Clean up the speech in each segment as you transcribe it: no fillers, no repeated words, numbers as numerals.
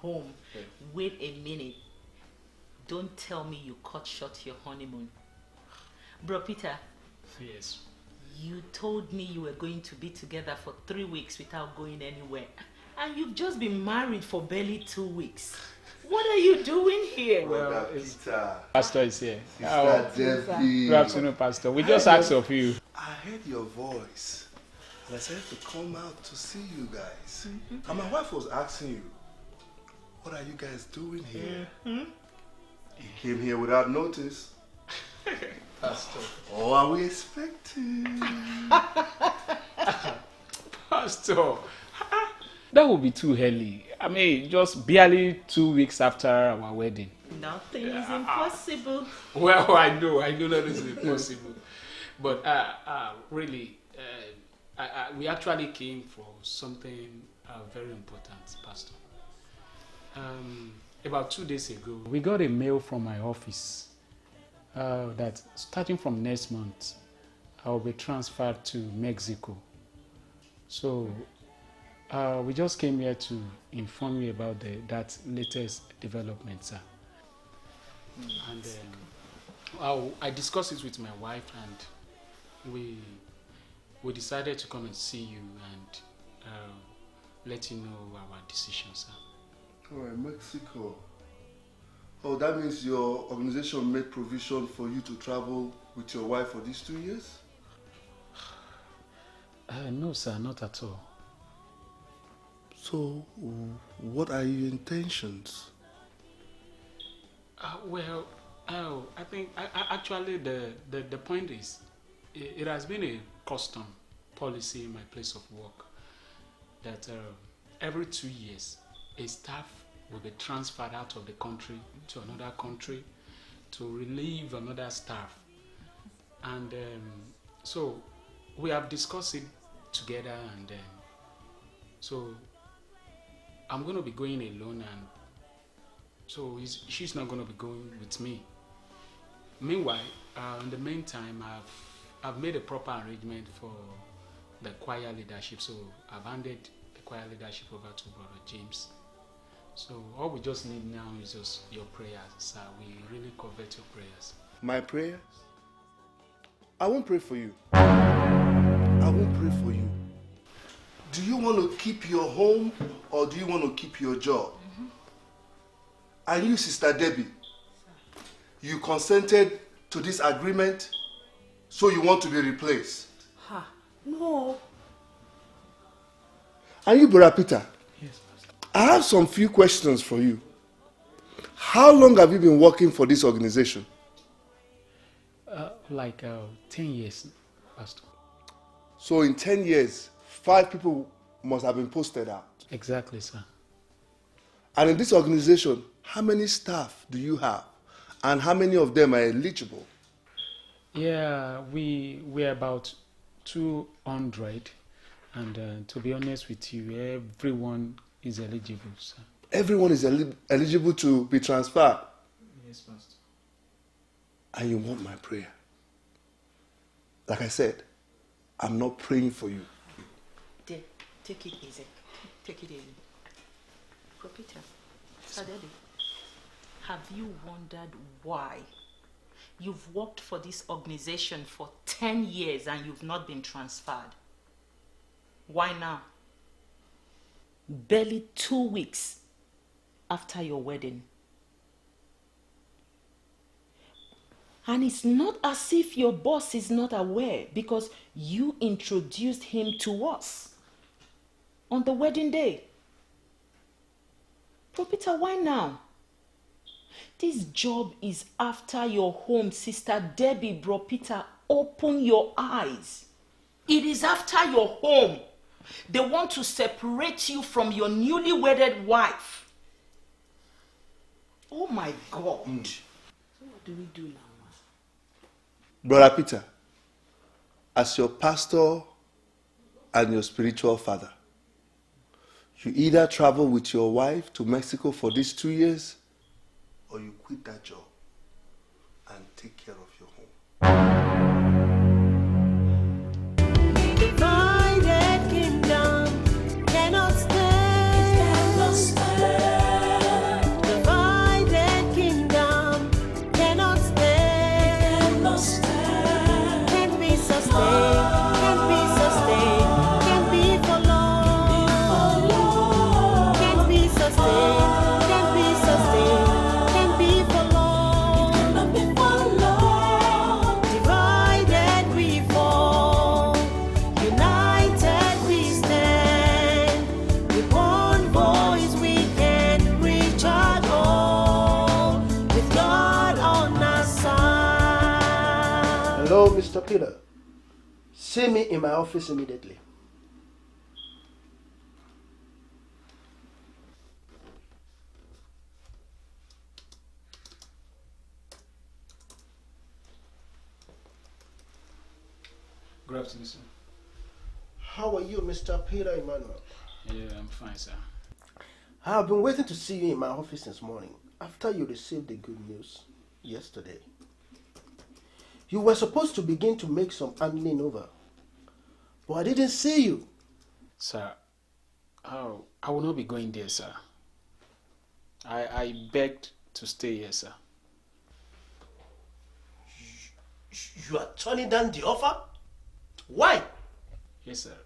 home. Wait a minute. Don't tell me you cut short your honeymoon. Bro Peter. Yes. You told me you were going to be together for 3 weeks without going anywhere. And you've just been married for barely 2 weeks. What are you doing here? Well, Peter. Pastor is here. Sister Debbie. Good afternoon, Pastor. We just asked of you. I heard your voice. And I said to come out to see you guys. And my wife was asking you, what are you guys doing here? You came here without notice. Pastor. Oh, are we expecting? Pastor. That would be too early. I mean, just barely 2 weeks after our wedding. Nothing is impossible. Well, I know that is impossible. But really, we actually came for something very important, Pastor. About 2 days ago, we got a mail from my office that starting from next month, I will be transferred to Mexico. So we just came here to inform you about that latest development, sir. And I discussed it with my wife, and we decided to come and see you and let you know our decision, sir. All right, Mexico. Oh, that means your organization made provision for you to travel with your wife for these 2 years? No, sir, not at all. So, what are your intentions? I think actually the point is, it has been a custom policy in my place of work that every 2 years, a staff will be transferred out of the country to another country to relieve another staff. And so we have discussed it together, and so I'm going to be going alone, and so she's not going to be going with me. Meanwhile, in the meantime, I've made a proper arrangement for the choir leadership, so I've handed the choir leadership over to Brother James. So all we just need now is just your prayers, sir. We really covet your prayers. My prayers? I won't pray for you. I won't pray for you. Do you want to keep your home or do you want to keep your job? And you, Sister Debbie, you consented to this agreement, so you want to be replaced? No. And you, Brother Peter? Yes, Pastor. I have some few questions for you. How long have you been working for this organization? Like 10 years, Pastor. So in 10 years, 5 people must have been posted out. Exactly, sir. And in this organization, how many staff do you have? And how many of them are eligible? Yeah, we're about 200. And to be honest with you, everyone is eligible, sir. Everyone is eligible to be transferred. Yes, Pastor. And you want my prayer. Like I said, I'm not praying for you. Take it easy. Take it easy. Bro Peter, Daddy, have you wondered why you've worked for this organization for 10 years and you've not been transferred? Why now? Barely 2 weeks after your wedding. And it's not as if your boss is not aware, because you introduced him to us on the wedding day. Bro Peter, why now? This job is after your home, Sister Debbie. Bro Peter, open your eyes. It is after your home. They want to separate you from your newly wedded wife. Oh my God. So what do we do now? Brother Peter, as your pastor and your spiritual father, you either travel with your wife to Mexico for these 2 years, or you quit that job and take care of your home. Divided kingdom cannot stand. Hello, Mr. Peter. See me in my office immediately. Good afternoon, sir. How are you, Mr. Peter Emmanuel? Yeah, I'm fine, sir. I have been waiting to see you in my office since morning after you received the good news yesterday. You were supposed to begin to make some handling over, but I didn't see you. Sir, I will not be going there, sir. I begged to stay here, sir. You are turning down the offer? Why? Yes, sir.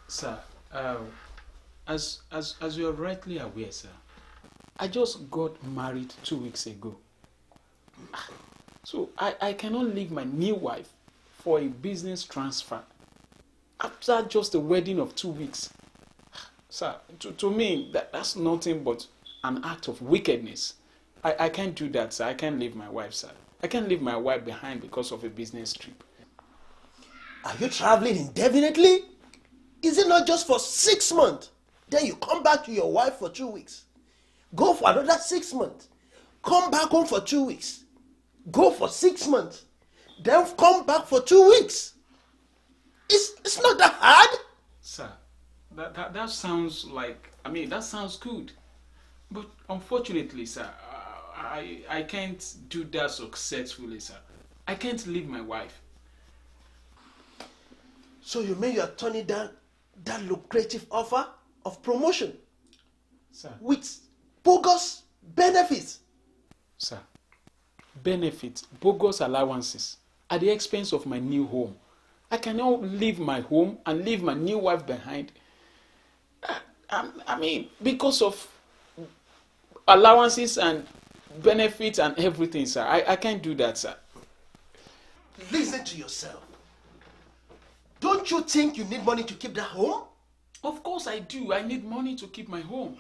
Sir, as you are rightly aware, sir, I just got married 2 weeks ago. So I cannot leave my new wife for a business transfer after just a wedding of 2 weeks. Sir, to me, that's nothing but an act of wickedness. I can't do that, sir. I can't leave my wife, sir. I can't leave my wife behind because of a business trip. Are you traveling indefinitely? Is it not just for 6 months? Then you come back to your wife for 2 weeks. Go for another 6 months. Come back home for 2 weeks. Go for 6 months. Then come back for 2 weeks. It's not that hard. Sir, that sounds like, that sounds good. But unfortunately, sir, I can't do that successfully, sir. I can't leave my wife. So you mean you are turning down that lucrative offer of promotion? Sir. With bogus benefits? Sir, benefits, bogus allowances at the expense of my new home. I cannot leave my home and leave my new wife behind. Because of allowances and benefits and everything, sir. I can't do that, sir. Listen to yourself. Don't you think you need money to keep that home? Of course I do. I need money to keep my home.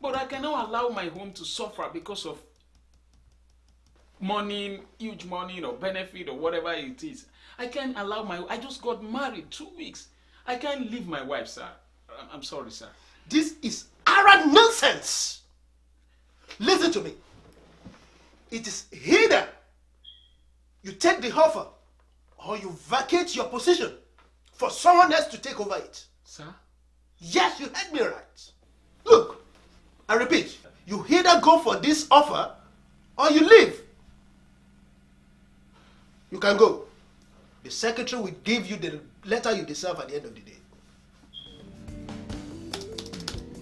But I cannot allow my home to suffer because of money, huge money or benefit or whatever it is. I can't allow I just got married 2 weeks. I can't leave my wife, sir. I'm sorry, sir. This is arrant nonsense. Listen to me. It is either you take the offer or you vacate your position for someone else to take over it. Sir? Yes, you heard me right. Look, I repeat, you either go for this offer or you leave. You can go. The secretary will give you the letter you deserve at the end of the day.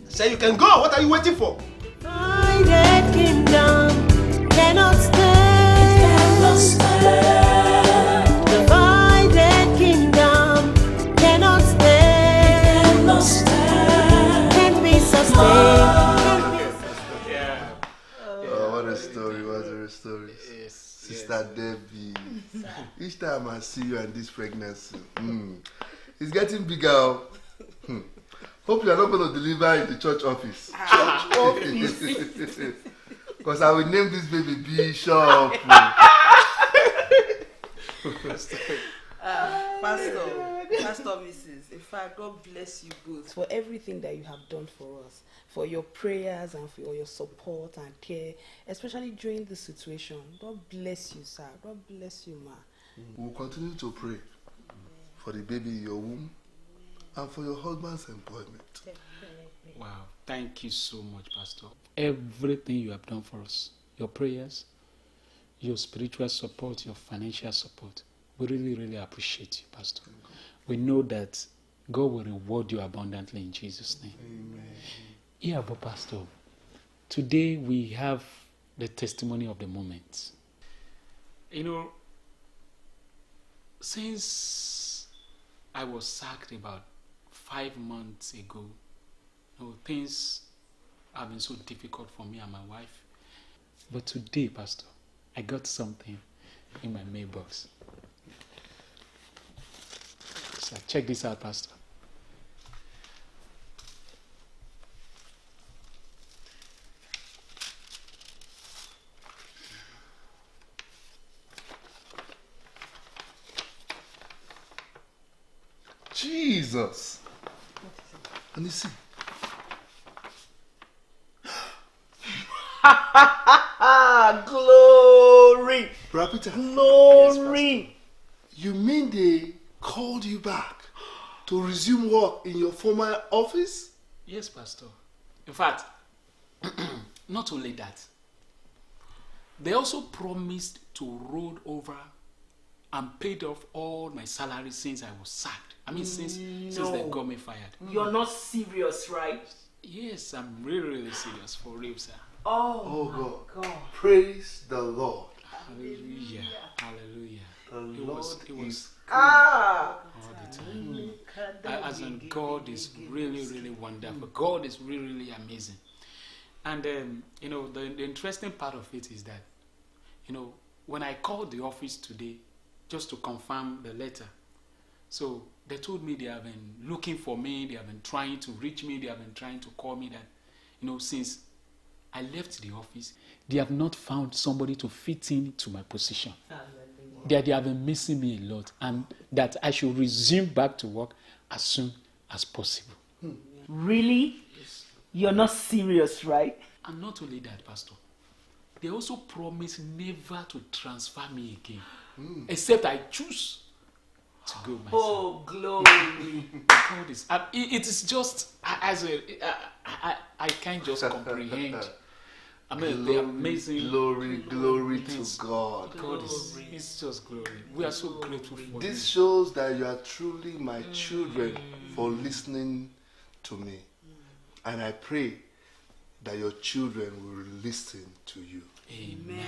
I say you can go. What are you waiting for? Divided kingdom cannot stand. Cannot stand. Divided kingdom cannot stand. Cannot stand. Can't be sustained. Yeah. Oh, what a story, what a story. Yes. Sister Debbie. Each time I see you and this pregnancy, it's getting bigger. Hope you are not going to deliver in the church office. Church office. Because I will name this baby Bishop. Pastor Mrs. In fact, God bless you both for everything that you have done for us, for your prayers and for your support and care, especially during this situation. God bless you, sir. God bless you, ma. We will continue to pray for the baby in your womb and for your husband's employment. Wow. Thank you so much, Pastor. Everything you have done for us, your prayers, your spiritual support, your financial support, we really, really appreciate you, Pastor. We know that God will reward you abundantly in Jesus' name. Amen. Yeah, but Pastor, today we have the testimony of the moment. You know, since I was sacked about 5 months ago, things have been so difficult for me and my wife. But today, Pastor, I got something in my mailbox. So check this out, Pastor. Jesus. Let me see. Glory! Brother Peter, Glory! you mean they called you back to resume work in your former office? Yes, Pastor. In fact, not only that, they also promised to roll over and paid off all my salary since I was sacked. I mean, since they got me fired. You're not serious, right? Yes, I'm really serious, for real, sir. Oh God. Praise the Lord. Hallelujah. Hallelujah. The It Lord was is all the time. As in, God is really wonderful. God is really amazing. And the interesting part of it is that, when I called the office today just to confirm the letter, so they told me they have been looking for me, they have been trying to reach me, they have been trying to call me, that since I left the office, they have not found somebody to fit in to my position. That they have been missing me a lot, and that I should resume back to work as soon as possible. Really? You're not serious, right? And not only that, Pastor, they also promised never to transfer me again, except I choose to go myself. Oh, glory! God is, it is just I can't just comprehend. I mean, the amazing glory to God. God is just glory. We are so grateful for This shows that you are truly my children for listening to me. And I pray that your children will listen to you. Amen.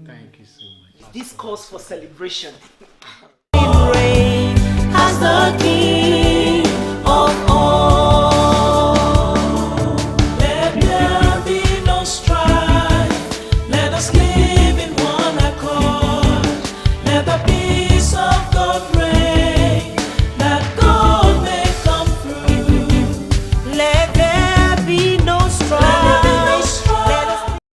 Thank you so much. This calls for celebration. Reign as the King.